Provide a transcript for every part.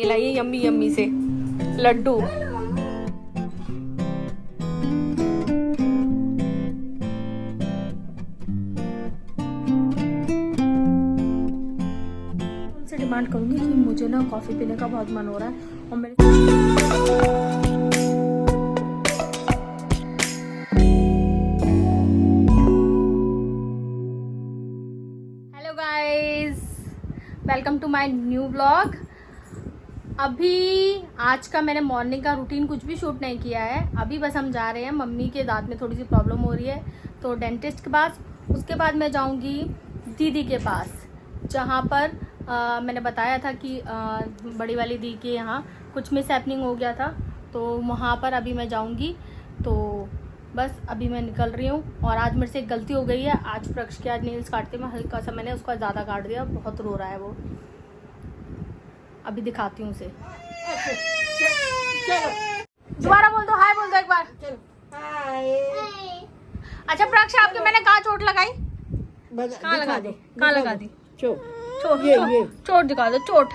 मिलाइए yummy yummy से लड्डू। उनसे demand करूंगी कि मुझे ना कॉफी पीने का बहुत मन हो रहा है और मेरे hello guys, welcome to my new vlog. अभी आज का मैंने मॉर्निंग का रूटीन कुछ भी शूट नहीं किया है। अभी बस हम जा रहे हैं, मम्मी के दांत में थोड़ी सी प्रॉब्लम हो रही है तो डेंटिस्ट के पास। उसके बाद मैं जाऊंगी दीदी के पास, जहाँ पर मैंने बताया था कि बड़ी वाली दी के यहाँ कुछ मिस हैपनिंग हो गया था, तो वहाँ पर अभी मैं जाऊंगी। तो बस अभी मैं निकल रही हूँ। और आज मेरे से एक गलती हो गई है। आज प्रक्ष के आज नेल्स काटते में हल्का सा मैंने उसका ज़्यादा काट दिया, बहुत रो रहा है वो। अभी दिखाती हूँ उसे। दोबारा बोल दो, हाय बोल दो एक बार। अच्छा प्रक्ष, आपके मैंने कहाँ चोट लगाई? कहाँ लगा दी? कहाँ लगा दी? चोट दिखा दो, चोट।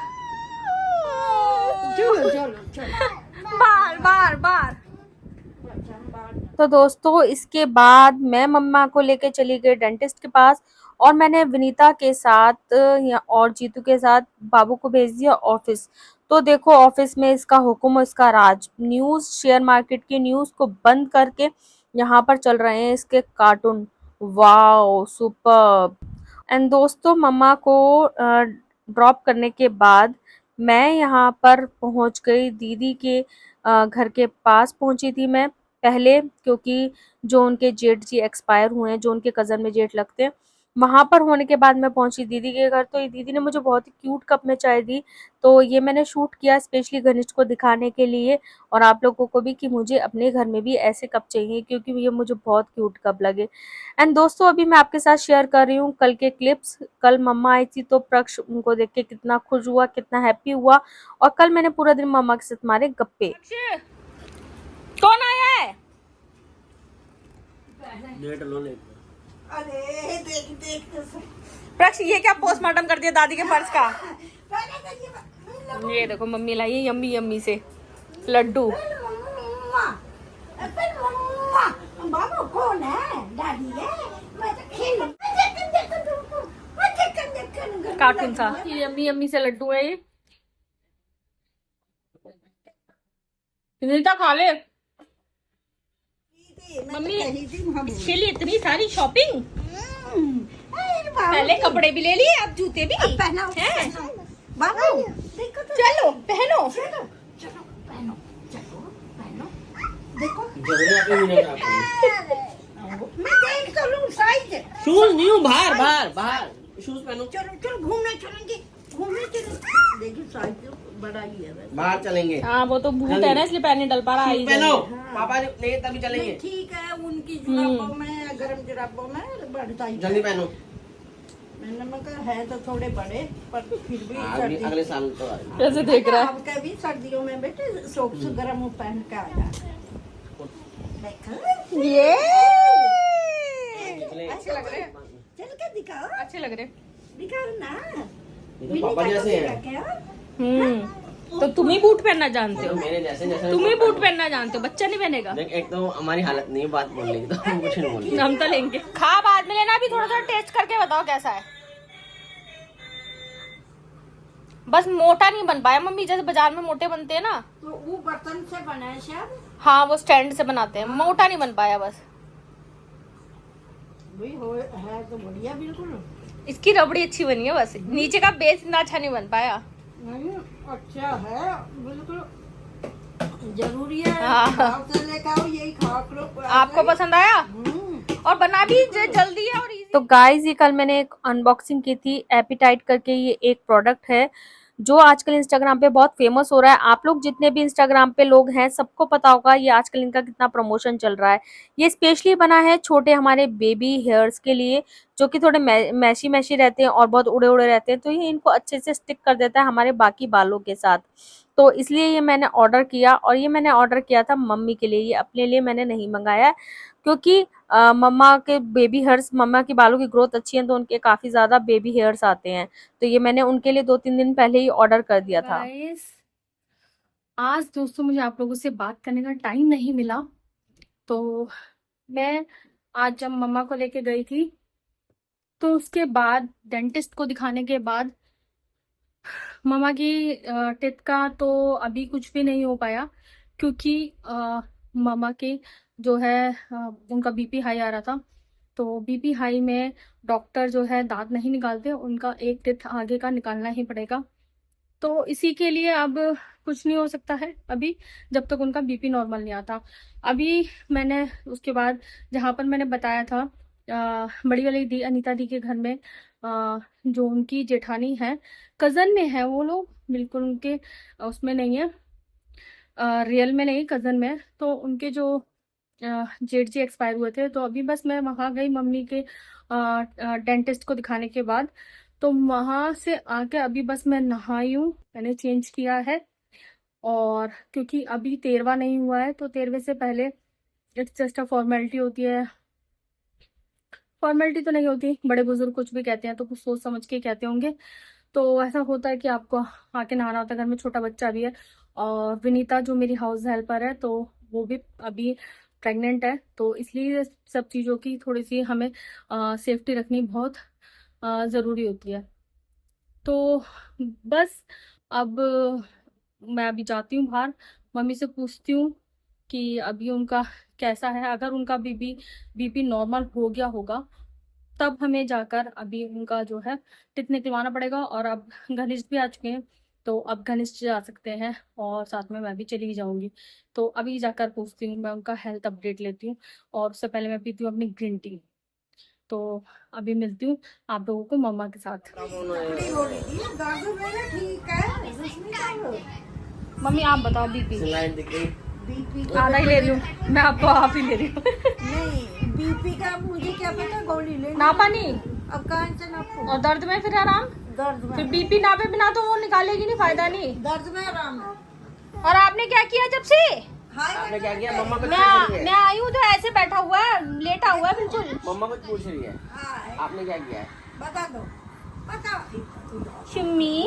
बार बार बार। तो दोस्तों, इसके बाद मैं मम्मा को लेके चली गई डेंटिस्ट के पास और मैंने विनीता के साथ और जीतू के साथ बाबू को भेज दिया ऑफिस। तो देखो, ऑफिस में इसका हुक्म, इसका राज। न्यूज़, शेयर मार्केट की न्यूज़ को बंद करके यहाँ पर चल रहे हैं इसके कार्टून। Wow, super. एंड दोस्तों, मम्मा को ड्रॉप करने के बाद मैं यहाँ पर पहुँच गई। दीदी के घर के पास पहुँची थी मैं पहले, क्योंकि जो उनके जेठ जी एक्सपायर हुए हैं, जो उनके कज़न में जेठ लगते हैं, वहाँ पर होने के बाद मैं पहुँची दीदी के घर। तो ये दीदी ने मुझे बहुत ही क्यूट कप में चाय दी, तो ये मैंने शूट किया स्पेशली घनिष्ठ को दिखाने के लिए और आप लोगों को भी, कि मुझे अपने घर में भी ऐसे कप चाहिए, क्योंकि ये मुझे बहुत क्यूट कप लगे। एंड दोस्तों, अभी मैं आपके साथ शेयर कर रही हूँ कल के क्लिप्स। कल मम्मा आई थी तो प्रक्ष उनको देख के कितना खुश हुआ, कितना हैप्पी हुआ। और कल मैंने पूरा दिन मम्मा के साथ मारे गप्पे। कौन आया है? अरे देख देख तो प्रक्ष, ये क्या पोस्टमार्टम कर दिया दादी के फर्ज का? ये देखो, मम्मी लाई है यम्मी यम्मी से लड्डू। बाबू कौन है? दादी है। मैं तो खेल कार्टून था। ये यम्मी यम्मी से लड्डू है। ये नीता खा ले। मम्मी, इसके लिए इतनी सारी शॉपिंग। पहले कपड़े भी ले लिए, अब जूते भी हैं। बाबू देखो तो, चलो पहनो। चलो चलो पहनो, चलो पहनो। देखो मैं देख तो लूं साइज। शूज नहीं हूँ, बाहर बाहर बाहर शूज पहनो। चलो चलो घूमने चलेंगे, घूमने चलो। देखिए साइज तो बड़ा ही है वैसे। बाहर चलेंगे। हाँ, वो तो भूत है ना, इसलिए पहन नहीं डल पा रहा है। पहनो, पापा ले तभी चलेंगे। नहीं, ठीक है, उनकी जुराबों में, गर्म जुराबों में बढ़ता ही। जल्दी पहनो। मैंने कहा है तो थोड़े बड़े, पर फिर भी अगले साल तो आएगा। कैसे देख रहा है? आपका भी सर्दियों में बेटे सॉक्स गर्म पहन के आ जाए। देखो ये अच्छे लग रहे हैं। चल के दिखाओ, अच्छे लग रहे। दिखाओ ना। ये तो पापा जैसे हैं। तो तुम ही बूट पहनना जानते हो। मेरे जैसे जैसे तुम ही बूट पहनना जानते हो, बच्चा नहीं पहनेगा। देख, एक तो हमारी हालत नहीं, बात बोल लेंगे तो हम कुछ नहीं बोलेंगे। हम तो लेंगे। खा बाद में लेना, अभी थोड़ा थोड़ा टेस्ट करके बताओ कैसा है। बस मोटा नहीं बन पाया मम्मी, जैसे बाजार में मोटे बनते हैं ना। तो वो बर्तन से बना है शायद। हाँ, वो स्टैंड से बनाते हैं, मोटा नहीं बन पाया बस। भाई हो है तो बढ़िया बिल्कुल। इसकी रबड़ी अच्छी बनी है, बस नीचे का बेस इतना अच्छा नहीं बन पाया। नहीं अच्छा है बिल्कुल, जरूरी है। हाँ। भाव से लेकर आओ, यही खाओ करो। आपको पसंद आया? और बना भी जल्दी है और इजी। तो गाइस, ये कल मैंने एक अनबॉक्सिंग की थी, एपिटाइट करके। ये एक प्रोडक्ट है जो आजकल इंस्टाग्राम पे बहुत फेमस हो रहा है। आप लोग जितने भी इंस्टाग्राम पे लोग हैं, सबको पता होगा ये आजकल इनका कितना प्रमोशन चल रहा है। ये स्पेशली बना है छोटे हमारे बेबी हेयर्स के लिए, जो कि थोड़े मैशी मैशी रहते हैं और बहुत उड़े उड़े रहते हैं। तो ये इनको अच्छे से स्टिक कर देता है हमारे बाकी बालों के साथ। तो इसलिए ये मैंने ऑर्डर किया, और ये मैंने ऑर्डर किया था मम्मी के लिए। ये अपने लिए मैंने नहीं मंगाया, क्योंकि मम्मा के बेबी हेयर्स, मम्मा की बालों की ग्रोथ अच्छी है तो उनके काफ़ी ज़्यादा बेबी हेयर्स आते हैं। तो ये मैंने उनके लिए 2-3 दिन पहले ही ऑर्डर कर दिया था। आज दोस्तों मुझे आप लोगों से बात करने का टाइम नहीं मिला, तो मैं आज जब मम्मा को लेके गई थी तो उसके बाद डेंटिस्ट को दिखाने के बाद मम्मा की टीथ का तो अभी कुछ भी नहीं हो पाया, क्योंकि मम्मा की जो है उनका बीपी हाई आ रहा था। तो बीपी हाई में डॉक्टर जो है दांत नहीं निकालते, उनका एक टीथ आगे का निकालना ही पड़ेगा। तो इसी के लिए अब कुछ नहीं हो सकता है अभी, जब तक उनका बीपी नॉर्मल नहीं आता। अभी मैंने उसके बाद जहाँ पर मैंने बताया था बड़ी वाली दी अनीता दी के घर में, जो उनकी जेठानी है, कज़न में है वो लोग, बिल्कुल उनके उसमें नहीं है, रियल में नहीं, कज़न में। तो उनके जो जेठ जी एक्सपायर हुए थे, तो अभी बस मैं वहाँ गई मम्मी के डेंटिस्ट को दिखाने के बाद। तो वहाँ से आके अभी बस मैं नहाई हूँ, मैंने चेंज किया है। और क्योंकि अभी 13वां नहीं हुआ है, तो 13वें से पहले इट्स जस्ट अ फॉर्मेलिटी होती है। फॉर्मेलिटी तो नहीं होती, बड़े बुजुर्ग कुछ भी कहते हैं तो कुछ सोच समझ के कहते होंगे। तो ऐसा होता है कि आपको आके नहाना होता है, घर में छोटा बच्चा भी है। और विनीता जो मेरी हाउस हेल्पर है, तो वो भी अभी प्रेग्नेंट है, तो इसलिए सब चीज़ों की थोड़ी सी हमें सेफ्टी रखनी बहुत ज़रूरी होती है। तो बस अब मैं अभी जाती हूँ बाहर, मम्मी से पूछती हूँ कि अभी उनका कैसा है। अगर उनका बीपी नॉर्मल हो गया होगा, तब हमें जाकर अभी उनका जो है टिथ निकलवाना पड़ेगा। और अब घनिष्ठ भी आ चुके हैं, तो अब घनिष्ठ जा सकते हैं और साथ में मैं भी चली जाऊंगी। तो अभी जाकर पूछती हूँ, मैं उनका हेल्थ अपडेट लेती हूँ। और उससे पहले मैं पीती हूँ अपनी ग्रीन टी। तो अभी मिलती हूँ आप लोगों को मम्मा के साथ। कपड़ी हो रही थी, दर्द मेरा ठीक है, उसमें क्या हो? मम्मी आप बताओ बीपी। लाइट दिख गई। बीपी आधा ही ले रही हूँ मैं, आपको हाफ ही ले रही हूँ। नहीं, बीपी का मुझे क्या पता, गोली ले नापा नहीं? अब कहाँ से नापो? और दर्द में फिर आराम? दर्द में, फिर बीपी नापे बिना तो वो निकालेगी नहीं, फायदा नहीं। दर्द में आराम है। और आपने क्या किया जब से? हाय आपने क्या किया? मम्मा कुछ पूछ रही मैं है। आई हूँ तो ऐसे बैठा हुआ है, लेटा हुआ है बिल्कुल। मम्मा कुछ पूछ रही है। हाय, आपने क्या किया है? बता दो, बता। शिम्मी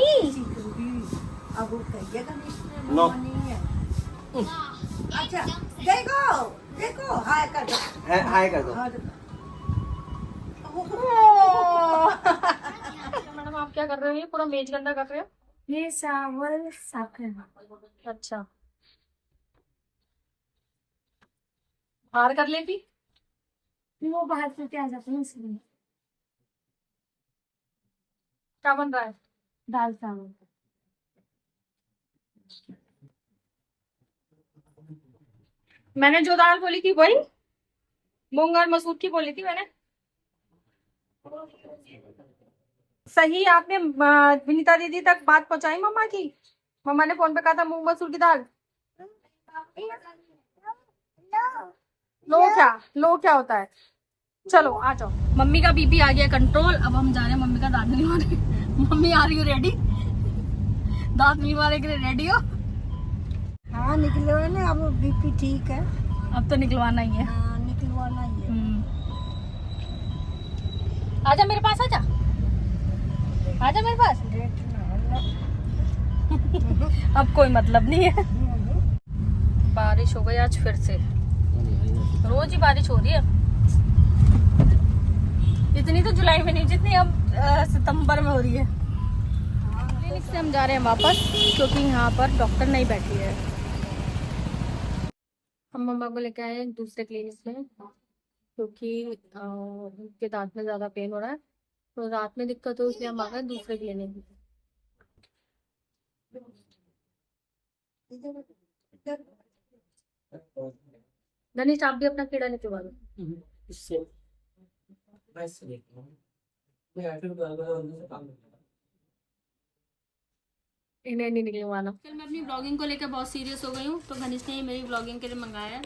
अब वो कहिएगा नहीं, नो। मम्मा नहीं है। अच्छा, देखो देखो, हाय कर दो, हाय कर दो। हाय कर दो। मैडम आप क्या कर रहे हो? ये पूरा मेज गंदा कर रहे हो। ये चावल साफ करना। अच्छा, बाहर कर लेती। वो बाहर से आ जाते हैं इसलिए। क्या बन रहा है? दाल चावल। मैंने जो दाल बोली थी वही, मूंग और मसूर की बोली थी मैंने। सही आपने विनीता दीदी तक बात पहुंचाई मम्मा की? मम्मा ने फोन पे कहा था मूंग मसूर की दाल। लो क्या होता है? चलो आ जाओ। मम्मी का बीपी आ गया कंट्रोल। अब हम जा रहे हैं मम्मी का दांत निकलवाने। मम्मी आ रही हो रेडी? दांत निकलवाने के लिए रेडी हो? हाँ निकलवा ना, अब बीपी ठीक है। अब तो निकलवाना ही है। हाँ निकलवाना ही है। आजा मेरे पास, आजा आजा मेरे पास। अब कोई मतलब नहीं है। बारिश हो गई आज फिर से, रोज ही बारिश हो रही है। इतनी तो जुलाई में नहीं जितनी अब सितंबर में हो रही है। क्लिनिक से हम जा रहे हैं वापस, क्योंकि यहाँ पर डॉक्टर नहीं बैठी है। हम मम्मा को लेके आए हैं दूसरे क्लिनिक में, क्योंकि उनके दांत में ज़्यादा पेन हो रहा है, तो रात में दिक्कत हो, इसलिए हम आ गए दूसरे क्लिनिक में। धनीश आप भी अपना कीड़ा निकलवा लो। इन्हें नहीं निकलवाना। कल मैं अपनी ब्लॉगिंग को लेकर बहुत सीरियस हो गई हूँ, तो घनिष्ठ ने मेरी ब्लॉगिंग के लिए मंगाया है।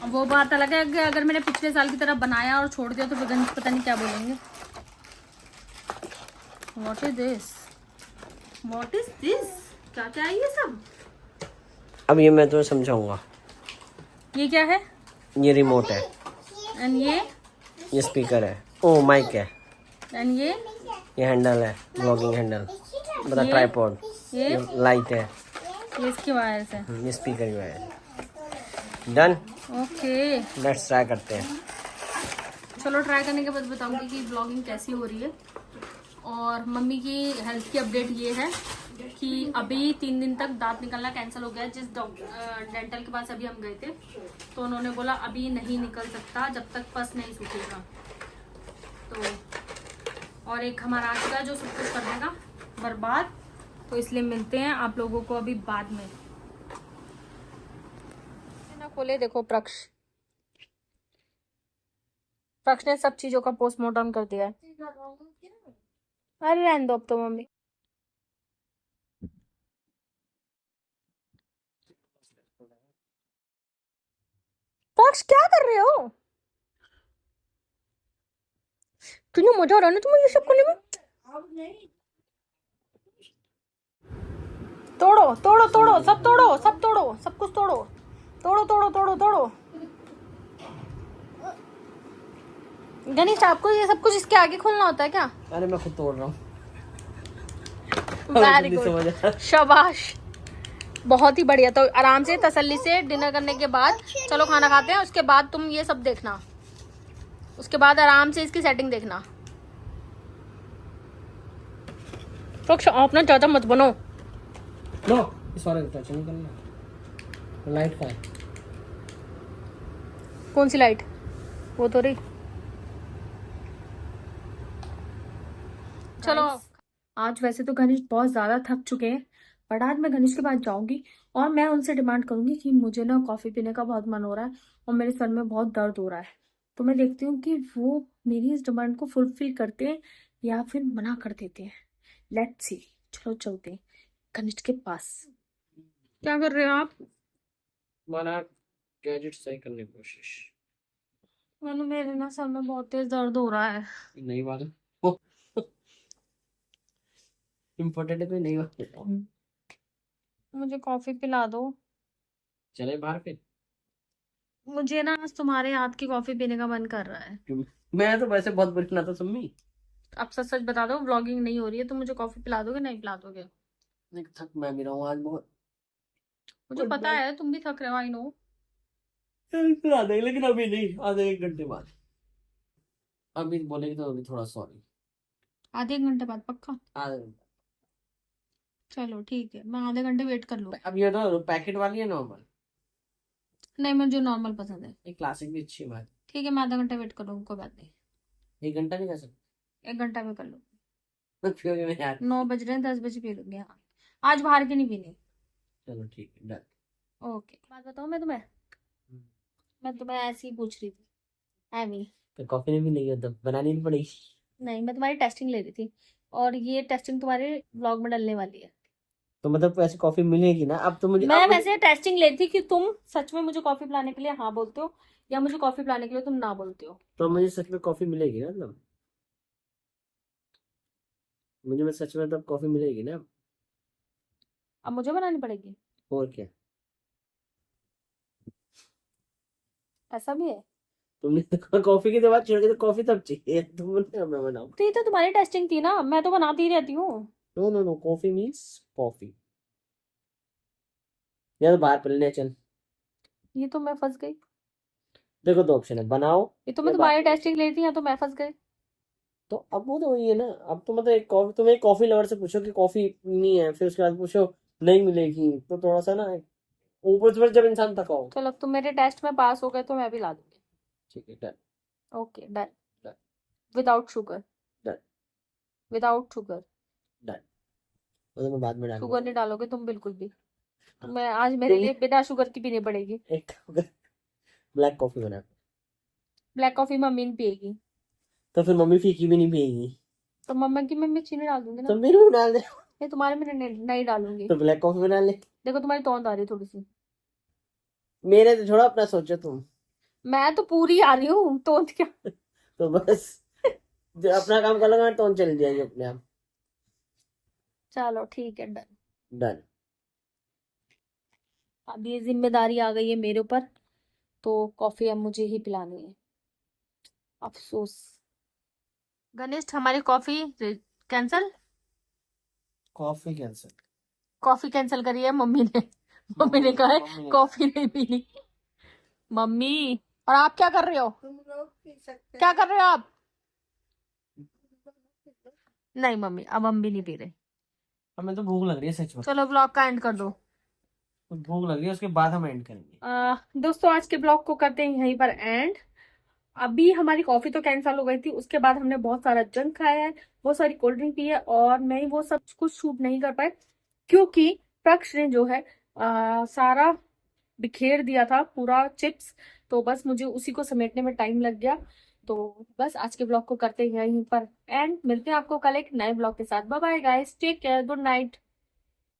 अब वो बात अलग है कि अगर मैंने पिछले साल की तरह बनाया और छोड़ दिया तो घनिष्ठ पता नहीं क्या बोलेंगे। What is this? What is this? क्या क्या है ये सब? अब ये मैं तुम्हें समझाऊंगा। ये क्या है? ये रिमोट है, एंड ये स्पीकर है, ओ माइक है, एंड ये हैंडल है, ब्लॉगिंग हैंडल, बता ये? ट्राइपॉड, ये लाइट है, ये इसकी वायर्स है। ये स्पीकर की वायर है। डन। ओके, लेट्स ट्राई करते हैं। चलो ट्राई करने के बाद बताऊंगी कि ब्लॉगिंग कैसी हो रही है। और मम्मी की हेल्थ की अपडेट ये है कि अभी 3 दिन तक दांत निकलना कैंसिल हो गया। जिस डेंटल के पास अभी हम गए थे तो उन्होंने बोला अभी नहीं निकल सकता जब तक पस नहीं सूखेगा। तो और एक हमारा आज का जो सब कुछ कर देगा बर्बाद, तो इसलिए मिलते हैं आप लोगों को अभी बाद में। ना खोले, देखो प्रक्ष ने सब चीजों का पोस्टमार्टम कर दिया है। अरे रहने दो अब तो मम्मी। प्रक्ष क्या कर रहे हो? तुझे मजा आ रहा है ना तुम्हें ये सब करने में? अब नहीं तोड़ो तोड़ो तोड़ो, सब तोड़ो, सब तोड़ो, सब कुछ तोड़ो, तोड़ो तोड़ो तोड़ो तोड़ो। गणेश आपको ये सब कुछ इसके आगे खोलना होता है क्या? अरे मैं खुद तोड़ रहा हूँ। वेरी गुड, शाबाश, बहुत ही बढ़िया। तो आराम से तसल्ली से डिनर करने के बाद चलो खाना खाते हैं, उसके बाद तुम ये सब देखना, उसके बाद आराम से इसकी सेटिंग देखना। प्रक्ष आप ना ज्यादा मत बनो। नो, इस वाले को टच नहीं करना। लाइट का है। कौन सी लाइट? वो तो रही। चलो आज वैसे तो घनिष्ठ बहुत ज्यादा थक चुके हैं, बट आज मैं घनिष्ठ के पास जाऊंगी और मैं उनसे डिमांड करूंगी कि मुझे ना कॉफी पीने का बहुत मन हो रहा है और मेरे सर में बहुत दर्द हो रहा है। तो मैं देखती हूँ कि वो मेरी इस डिमांड को फुलफिल करते हैं या फिर मना कर देते हैं। Let's see. चलो चलते हैं घनिष्ठ के पास। क्या कर रहे हो आप? हमारा गैजेट सही करने की कोशिश। मैंने मेरे ना सर में बहुत तेज दर्द हो रहा है। नहीं बात इम्पोर्टेंट है, कोई नहीं बात। मुझे कॉफी पिला दो। चले बाहर फिर। मुझे ना आज तुम्हारे हाथ की कॉफी पीने का मन कर रहा है। क्यों? मैं तो वैसे बहुत बुरी ना था सम्मी। अब सच सच बता दो, व्लॉगिंग नहीं हो रही है तो मुझे कॉफी पिला दोगे नहीं पिला दोगे? नहीं थक मैं भी रहा हूँ आज बहुत। मुझे पता है तुम भी थक रहे हो, आई नो। पिला देंगे लेकिन अभी नहीं, आधे 1 घंटे बाद। अभी बोलेगी तो अभी थोड़ा सॉरी। आधे एक घंटे बाद पक्का? आधे घंटे। चलो ठीक है, मैं आधे घंटे वेट कर लूँ। अब ये तो पैकेट वाली है नॉर्मल। नहीं मुझे नॉर्मल पसंद है। ये क्लासिक भी अच्छी बात। ठीक है मैं आधा घंटा वेट कर लूँ, कोई बात नहीं। 1 घंटा नहीं कर सकते? 1 घंटा में कर लूँ। फिर मैं यार 9 बज रहे हैं, 10 बजे पी लूंगी। हाँ आज बाहर की नहीं पीनी। चलो ठीक है डन। ओके बात बताऊँ मैं तुम्हें? मैं तुम्हें ऐसे ही पूछ रही थी। एमी तो कॉफी नहीं मिलेगी तो बनानी नहीं पड़ेगी। नहीं, मैं तुम्हारी टेस्टिंग ले रही थी और ये टेस्टिंग तुम्हारे व्लॉग में डलने वाली है। तो मतलब ऐसी कॉफी मिलेगी ना अब तो मुझे। मैं अब वैसे टेस्टिंग ले रही थी कि तुम सच में मुझे कॉफी पिलाने के लिए हाँ बोलते हो या मुझे कॉफी पिलाने के लिए तुम ना बोलते हो। तो मुझे सच में कॉफी मिलेगी ना मतलब। मुझे मैं सच में तब कॉफी मिलेगी ना। अब मुझे बनानी पड़ेगी? और क्या। ऐसा भी है? तुमने तो कॉफी की बात छोड़ के तो कॉफी तब चाहिए तुमने। मैं बनाऊं? तो ये तो तुम्हारी टेस्टिंग थी ना, मैं तो बनाती ही रहती हूँ। No no no, coffee means coffee. या तो बाहर पीने चल। ये तो मैं फंस गई। देखो 2 ऑप्शन है, बनाओ ये तो मैं या तुम्हारी बाहर। टेस्टिंग ले रही थी या तो मैं फंस गई। तो अब वो तो वही है ना। अब तो मतलब एक कॉफी, तुम एक कॉफी लवर से पूछो कि कॉफी पीनी है, फिर उसके बाद पूछो नहीं मिलेगी, तो थोड़ा सा ना ऊपर से जब इंसान थका हो। चलो अब तुम मेरे टेस्ट में पास हो गए तो मैं भी ला दूंगी। ठीक है done. Okay done. Done. Without sugar. Done. Without sugar. Done. वो तो मैं बाद में शुगर डालूंगा। नहीं डालोगे तुम बिल्कुल भी? तो मैं आज मेरे लिए बिना शुगर की पीनी पड़ेगी। एक ब्लैक कॉफी बना। ब्लैक कॉफी मम्मी नहीं पिएगी। तो फिर मम्मी फीकी भी नहीं पिएगी। तो मम्मा की मैं चीनी डाल दूंगी ना। तो मेरे को डाल दे। ये तुम्हारे में नहीं डालूंगी। तो ब्लैक कॉफी बना ले। देखो तुम्हारी तोंद आ रही है थोड़ी सी। मेरे तो थोड़ा अपना सोचो तुम। मैं तो पूरी आ रही हूँ, तोंद क्या। तो बस जो अपना काम कर लगा तो चल जाएंगे अपने आप। चलो ठीक है डन। डन। अब ये जिम्मेदारी आ गई है मेरे ऊपर, तो कॉफी अब मुझे ही पिलानी है। अफसोस। गणेश हमारी coffee cancel. Coffee cancel. Coffee cancel करी है मम्मी ने। मम्मी ने कहा है कॉफी नहीं पीनी। मम्मी, और आप क्या कर रहे हो? तुम लोग पी सकते क्या कर रहे हो आप? नहीं मम्मी, अब हम भी नहीं पी रहे। हमें तो भूख लग रही है सच में, चलो ब्लॉग का एंड कर दो। कुछ भूख लग रही है, उसके बाद हम एंड करेंगे। दोस्तों आज के ब्लॉग को करते हैं यहीं पर एंड। अभी हमारी कॉफी तो कैंसिल हो गई थी, उसके बाद हमने बहुत सारा जंक खाया है, बहुत सारी कोल्ड ड्रिंक पी है, और मैं वो सब कुछ शूट नहीं कर पाए क्योंकि पक्ष ने जो है सारा बिखेर दिया था पूरा चिप्स। तो बस मुझे उसी को समेटने में टाइम लग गया। तो बस आज के ब्लॉग को करते हैं यहीं पर एंड। मिलते हैं आपको कल एक नए ब्लॉग के साथ। Bye bye guys, take care, good night.